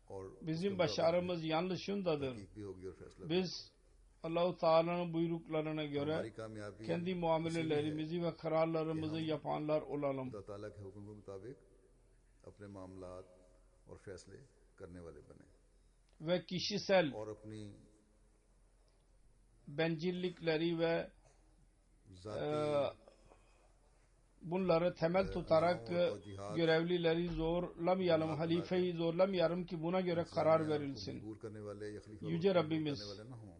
और
Bizim başarımız yanlış şundadır.
तहकीक भी होगी और फैसला भी.
Biz Allah-u Teala'nın buyruklarına göre
हमारी कामयाबी
kendi muamelelerimizi ve kararlarımızı yapanlar olalım.
खुदा ताला के हुक्म के मुताबिक अपने मामलात और फैसले करने वाले बने
Ve kişisel
और अपनी
bencillikleri ve
जाती
bunları temel tutarak görevlileri zorlamayalım, halifeyi zorlamayalım ki buna göre karar verilsin.
मजबूर करने वाले या खलीफा
Yüce
करने
Rabbimiz
वाले ना हों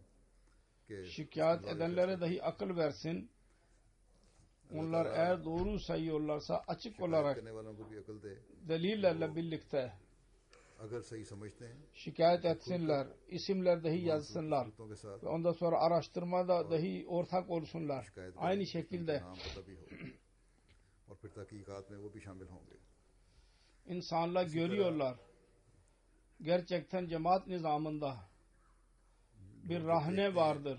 कि
şikayet edenlere dahi akıl versin. Onlar eğer doğru sayıyorlarsa açık olarak
करने वालों को भी अकल दे.
delillerle birlikte
अगर सही समझते हैं
şikayet etsinler, isimler dahi yazsınlar
दूतों के साथ
ve ondan sonra araştırmada dahi ortak olsunlar.
शिकायत
Aynı
करें,
şekilde
नाम पता भी हो और फिर तहकीकात में वो भी शामिल होंगे.
insanlar görüyorlar. Gerçekten cemaat nizamında bir rahne vardır.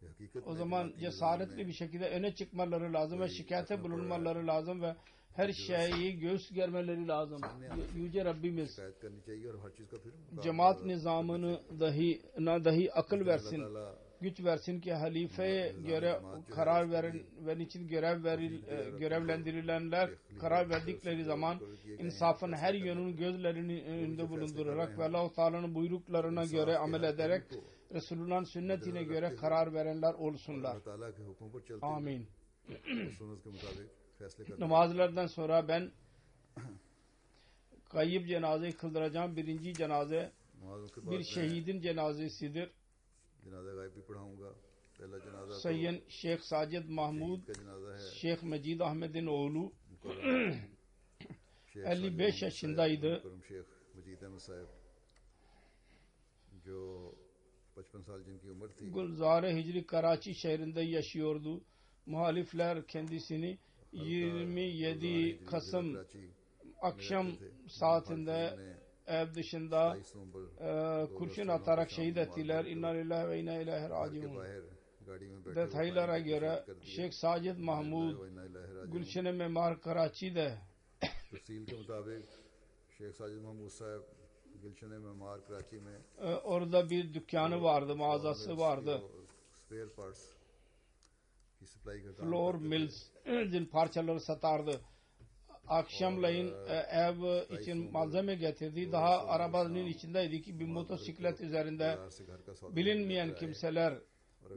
ये हकीकत
O
में
zaman
जमाती
cesaretli bir şekilde öne çıkmaları lazım ve şikayete bulunmaları lazım ve her şeyi göğüs germeleri lazım. Yüce Rabbimiz
शिकायत करनी चाहिए और हर चीज का फिर मुकाबला
cemaat nizamını dahi akıl versin,
ताला
güç versin ki halifeye göre karar veren için görevlendirilenler karar verdikleri zaman insafın her yönünü gözlerinin önünde bulundurarak ve Allah-u Teala'nın buyruklarına göre amel ederek Resulullah'ın sünnetine göre karar verenler olsunlar.
अल्लाह ताला के हुक्म पर चलते
Amin.
हुए सुन्नत के मुताबिक फैसले करते
Namazlardan sonra ben kayıp cenazeyi kıldıracağım. Birinci cenaze
नमाजों के बाद
bir şehidin cenazesidir.
जनाजा गायब भी पढ़ाऊंगा. पहला जनाजा तो
Sayın Şeyh Sacid Mahmud
का जनाजा है.
Şeyh Mecid Ahmet'in oğlu
Sheikh
55 yaşındaydı.
मुकर्रम शेख मजीद अहमद साहब जो 55 साल जिनकी उम्र थी.
Gulzar-ı Hicri Karachi şehrinde yaşıyordu. Muhalifler kendisini 27 Kasım
Karachi
akşam saatinde ev dışında
22 नवंबर
kurşun atarak şehit ettiler. İnna lillahi ve inna ileyhi
के
raciun.
बाहर गाड़ी में बैठे
Detaylara göre Şeyh Sacid Mahmud Gülşen-i Memar Karachi'de
तफसील के मुताबिक शेख साजिद महमूद साहब गुलशन मेमार कराची में
orada bir dükkanı vardı, mağazası vardı.
Spare parts की सप्लाई का काम
Floor
करते थे.
Mills'in parçaları satardı. Akşamleyin ev için malzeme getirdi. Daha arabanın içindeydi ki bir motosiklet üzerinde
बाजार से घर का सौदा
bilinmeyen kimseler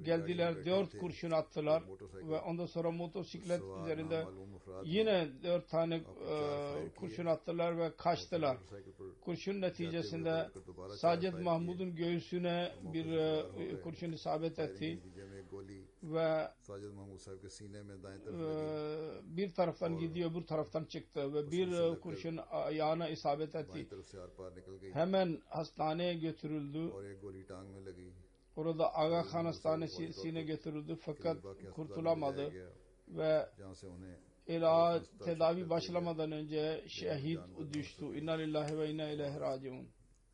geldiler, 4 kurşun attılar ve ondan sonra motosiklet üzerinde
मालूम अफराद
yine 4 tane kurşun attılar ve kaçtılar.
Motorcycle पर
Kurşun neticesinde Sacid Mahmud'un göğsüne bir kurşun isabet etti
नतीजे में एक गोली
ve
साजिद महमूद साहब के सीने में दाएं तरफ लगी.
bir taraftan gidiyor, bir taraftan çıktı ve bir kurşun ayağına isabet
बाईं
etti.
तरफ से आर पार निकल गई
Hemen hastaneye götürüldü.
और एक गोली टांग में लगी.
Orada Aga Khan Hastanesi'ne götürüldü fakat kurtulamadı ve
जहां से उन्हें
tedavi başlamadan önce şehit düştü. İnna lillahi ve inna ileyhi raciun.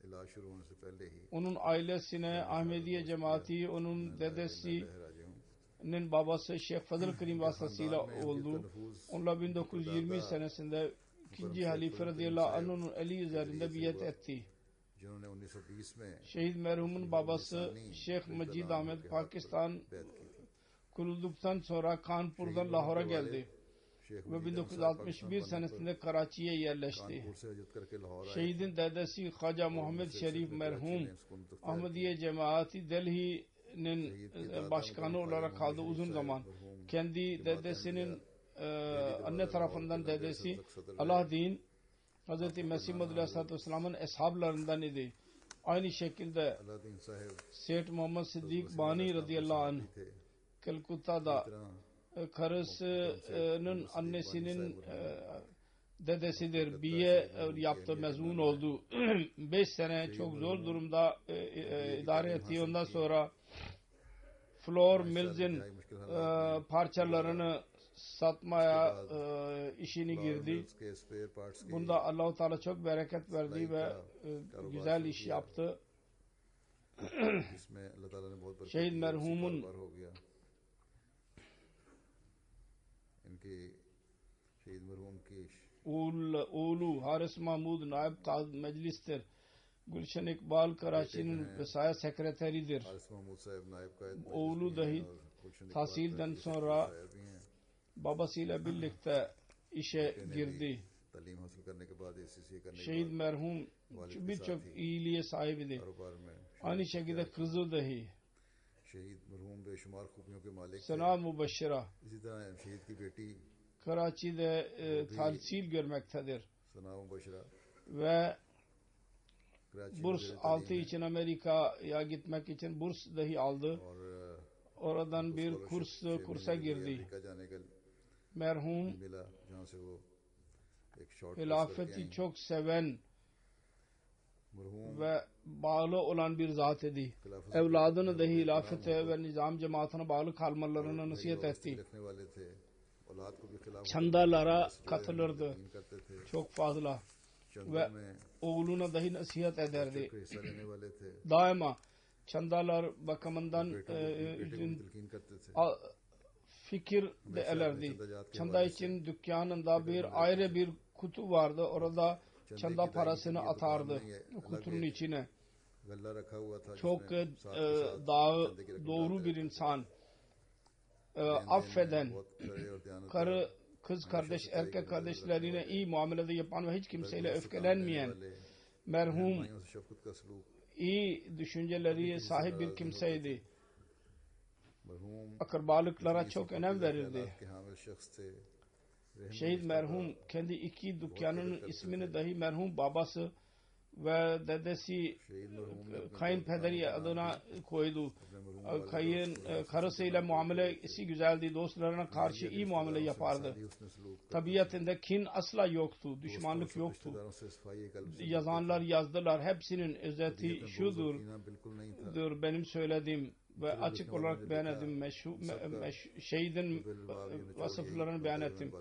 इलाज शुरू होने से पहले ही
Onun ailesine Ahmediye cemaati, onun dedesinin babası Şeyh Fazıl Krim vasıtasıyla oldu. Onunla 1920 senesinde 2. Halife radıyallahu anh'ın eli üzerinde biat etti.
जिन्होंने 1920 में
Şehit merhumun babası Şeyh Mecid Ahmet Pakistan
बैत की थी.
kurulduktan sonra Kanpur'dan Lahor'a geldi
Sheikh
ve 1961 senesinde Karachi'ye yerleşti.
Kanpur से हजरत करके लाहौर आए.
Şehidin dedesi Khaca Muhammed Şerif merhum
इसको मुंतखब
Ahmediye cemaati Delhi'nin başkanı olarak kaldı uzun zaman. Kendi dedesinin anne tarafından dedesi Aladdin Hz. Mesih Maud Aleyhisselatü Vesselam'ın eshablarından idi. Aynı şekilde
Aladdin साहब
Seyyid Muhammed Siddiq Bani radıyallahu anh
थे.
Kalkutta'da karısının annesinin dedesidir. BA yaptı, mezun oldu. 5 sene çok zor durumda idare etti. Ondan sonra Floor Mills'in parçalarını satmaya işini girdi. Bunda Allah-u Teala çok bereket verdi ve güzel iş yaptı. Şehit merhumun oğlu Haris Mahmud Naib Meclis'tir. Gülşen İkbal Karachi'nin vesaya sekreteridir. Oğlu dahi tahsilden sonra babasıyla birlikte işe girdi. Şehit merhum birçok iyiliğe sahibidir. Aynı şekilde kızı dahi Sana Mübeşşira Karachi'de tahsil görmektedir. Ve burs altı için Amerika'ya gitmek için burs dahi aldı. Oradan bir kursa girdi. Merhum hilafeti çok seven ve bağlı olan bir zat idi. Evladını dahi hilafete ve nizam cemaatine bağlı kalmalarına nasihat etti. Çandalara katılırdı çok fazla ve oğluna dahi nasihat ederdi. Daima çandalar bakımından fikir de elerdi. Çanda için dükkanında bir ayrı bir kutu vardı. Orada çanda parasını atardı kutunun içine. Çok doğru bir insan. Affeden, karı, kız kardeş, erkek kardeşlerine iyi muamelede yapan ve hiç kimseyle öfkelenmeyen, merhum iyi düşünceleri sahip bir kimseydi. Akrabalıklara çok önem verirdi. Şehit merhum kendi iki dükkanının ismini dahi merhum babası ve dedesi kayınpederi adına koydu. Karısıyla muamelesi güzeldi. Dostlarına karşı iyi muamele yapardı. Tabiatında kin asla yoktu. Düşmanlık yoktu. Yazanlar yazdılar. Hepsinin özeti şudur. Benim söylediğim ve açık olarak beyan ettim. Şehidin vasıflarını beyan ettim.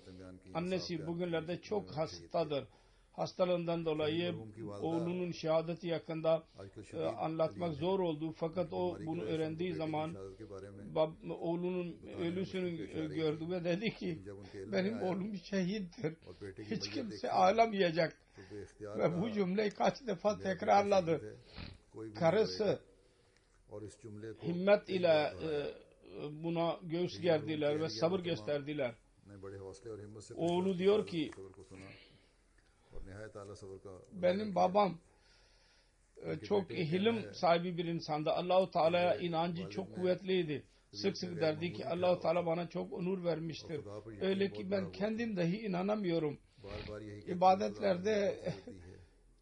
Annesi bugünlerde çok hastadır. Hastalığından dolayı oğlunun şehadeti yakında anlatmak zor oldu. Fakat o bunu öğrendiği zaman oğlunun ölüsünü gördü ve dedi ki benim oğlum şehittir. Hiç kimse ağlamayacak. Ve bu cümleyi kaç defa tekrarladı. Karısı himmet ile buna göğüs gerdiler ve sabır gösterdiler. Oğlu diyor ki benim babam çok hilim sahibi bir insandı. Allah-u Teala'ya inancı çok kuvvetliydi. Sık sık derdi ki Allah-u Teala bana çok onur vermiştir. Öyle ki ben kendim dahi inanamıyorum. İbadetlerde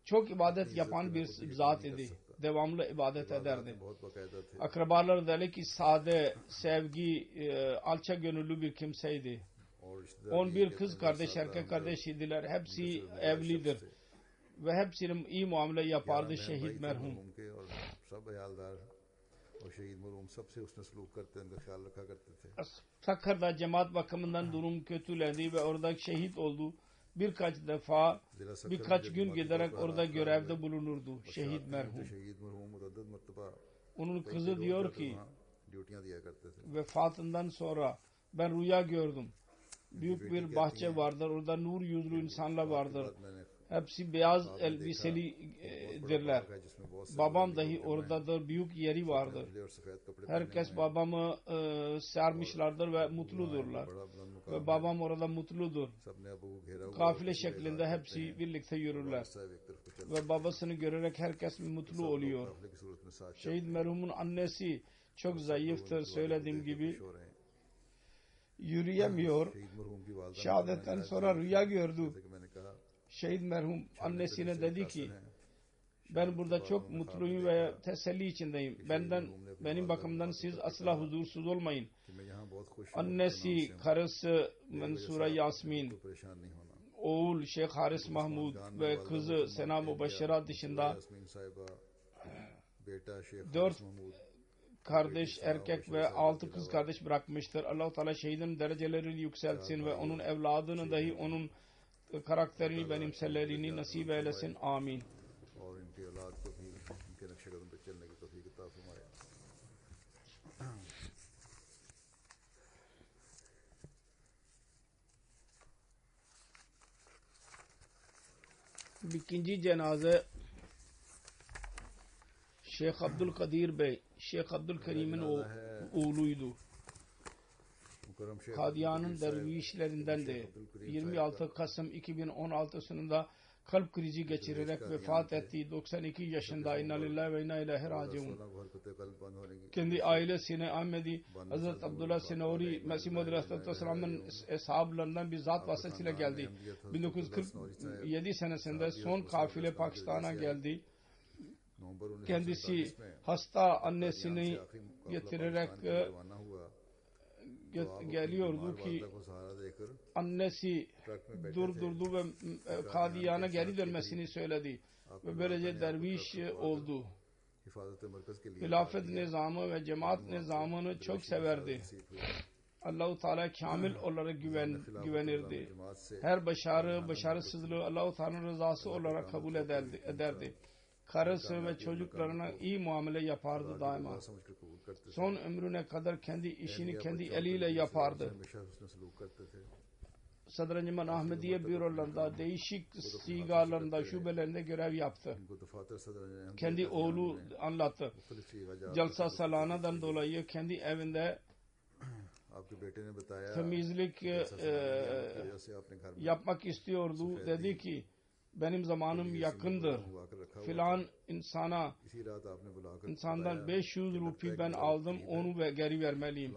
çok ibadet yapan bir zat idi. Devamlı ibadet ederdi. Akrabaları derler ki sade, sevgi, alçak gönüllü bir kimseydi. 11 kız kardeş, erkek kardeş idiler. Hepsi evlidir. Ve hepsinin iyi muamele yapardı şehit merhum. Sakır'da cemaat bakımından durum kötülendi ve orada şehit oldu. Birkaç defa, birkaç gün giderek orada görevde bulunurdu şehit merhum. Onun kızı diyor ki vefatından sonra ben rüya gördüm. Büyük bir bahçe vardır. Orada nur yüzlü insanlar vardır. Hepsi beyaz elbiselidirler. Babam dahi oradadır. Büyük yeri vardır. Herkes babamı sarmışlardır ve mutludurlar. Ve babam orada mutludur. Kafile şeklinde hepsi birlikte yürürler. Ve babasını görerek herkes mutlu oluyor. Şehit merhumun annesi çok zayıftır. Söylediğim gibi yürüyemiyor. Şehadetten sonra rüya gördü. Şehit merhum annesine dedi ki ben burada çok mutluyum ve teselli içindeyim. Benim bakımdan siz asla huzursuz olmayın. Annesi, karısı Mansura Yasmin, oğul Şeyh Haris Mahmud ve kızı Sana Mübeşşira dışında 4 kardeş erkek ve 6 kız kardeş bırakmıştır. Allah-u Teala şehidin derecelerini yükseltsin ve onun evladını dahi onun karakterini benimselerini nasip eylesin. Amin.
और इनकी औलाद को भी इनके नक्शे कदम पर चलने की तौफीक अता फरमाए.
İkinci cenaze Şeyh Abdülkadir Bey, Şeyh Abdülkerim'in oğluydu.
मुकर्रम शेख
Kadiyan'ın dervişlerindendi. 26 Kasım 2016 sonunda kalp krizi geçirerek vefat etti. 92 yaşında. İnna lillahi ve inna ileyhi raciun. Kendi ailesine Ahmedi Hazret Abdullah Senori Mesih Muhammed Aleyhisselam'ın eshablarından bir zat vasıtasıyla geldi. 1947 senesinde son kafile Pakistan'a geldi. Kendisi hasta annesini getirerek geliyordu ki annesi durdurdu ve Kadiyan'a geri dönmesini söyledi ve böylece derviş oldu. Hilafet nizamı ve cemaat nizamını çok severdi. Allah-u Teala kamil olarak güvenirdi. Her başarısızlığı Allah-u Teala'nın rızası olarak kabul ederdi. Karısı ve çocuklarına iyi muamele yapardı daima. Son ömrüne kadar kendi işini kendi eliyle yapardı. Sadr-ı Ahmediye bürolarında, değişik sigalarında, şubelerinde görev yaptı. Kendi oğlu anlattı. Jalsa Salana'dan dolayı kendi evinde temizlik yapmak istiyordu. Dedi ki benim zamanım yakındır. Filan insandan 500 rupi ben aldım, onu geri vermeliyim.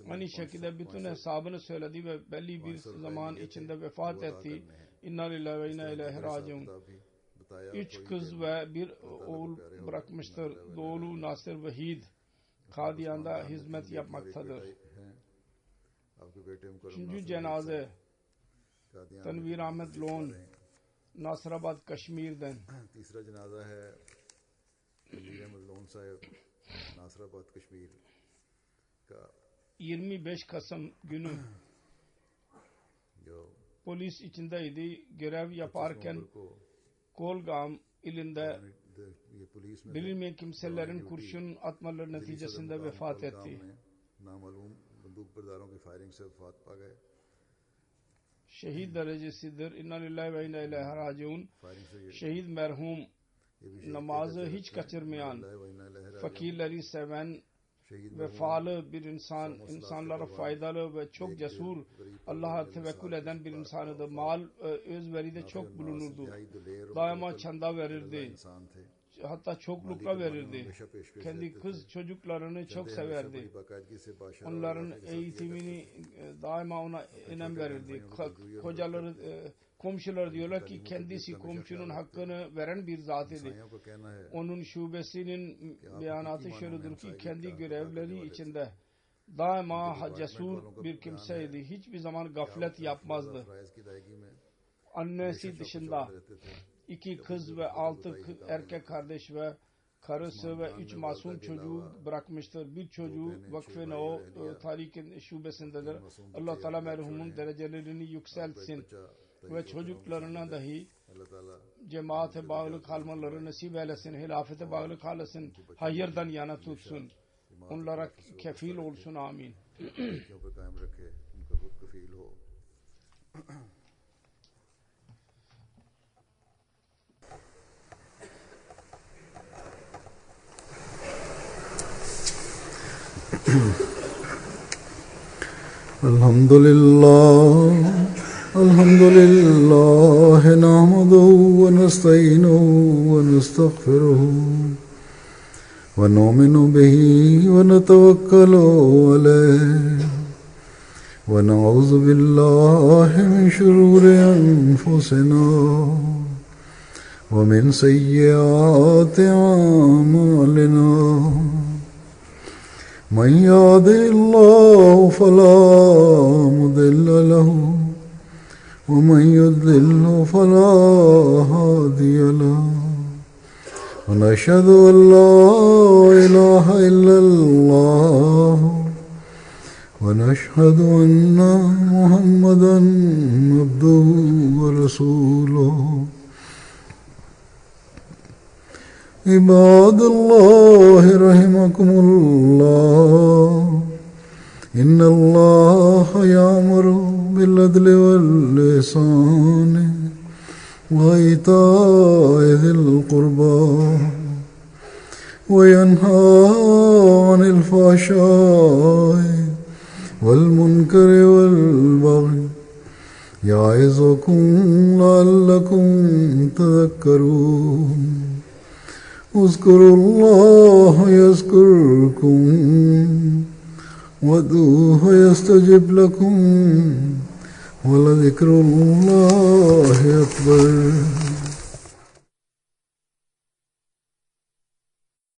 Aynı şekilde bütün hesabını söyledi ve belli bir zaman içinde vefat etti. İnna lillahi ve inna ileyhi raciun. 3 kız ve bir oğul bırakmıştır. Doğulu Nasir Vahid Kadiyan'da hizmet yapmaktadır. 3. cenaze Tanvir Ahmed Lon Nasrabad Kaşmir'den.
तीसरा जनाजा है तनवीर अहमद लोन साहब नासराबाद कश्मीर का.
25 Kasım günü polis içindeydi. Görev yaparken Kolgam ilinde bilinmeyen kimselerin kurşun atmaları neticesinde vefat etti. Şehit derecesidir. İnna lillahi ve inna ileyhi raciun. Şehit merhum namazı hiç kaçırmayan, fakirleri seven, vefalı bir insan, insanlara faydalı ve çok cesur, Allah'a tevekkül eden bir insanıydı. Mal, özveride çok bulunurdu. Daima çanda verirdi. Hatta çoklukla verirdi. Kendi kız çocuklarını çok severdi. Onların eğitimini daima ona önem verirdi. Kocaları, komşular diyorlar ki kendisi komşunun hakkını veren bir zat idi. Onun şubesinin beyanatı şöyledir ki kendi görevleri içinde daima cesur bir kimseydi. Hiçbir zaman gaflet yapmazdı. Annesi dışında 2 kız ve 6 erkek kardeş ve karısı ve 3 masum çocuğu bırakmıştır. Bir çocuğu Vakf-ı o tarihin şubesindedir. Allah Teala merhumun derecelerini yükseltsin ve çocuklarına dahi cemaate bağlı kalmaları nasip eylesin, hilafete bağlı kalsın, hayırdan yana tutsun, onlara kefil olsun. Amin.
Elhamdülillah nahmaduhu ve nesta'inuhu ve nestağfiruhu ve nu'minu bihi ve netevekkalu aleyh ve na'udzu billahi min şururi enfusina ve min seyyiati a'malina. من يهده الله فلا مضل له ومن يضلل فلا هادي له ونشهد أن لا إله إلا الله ونشهد أن محمدا عبده ورسوله عباد الله رحمكم الله إن الله يأمر بالعدل والإحسان وإيتاء ذي القربى وينهى عن الفحشاء والمنكر والبغي يعظكم لعلكم تذكرون اذكروا الله يذكركم وادعوه يستجب لكم ولذكر الله أكبر.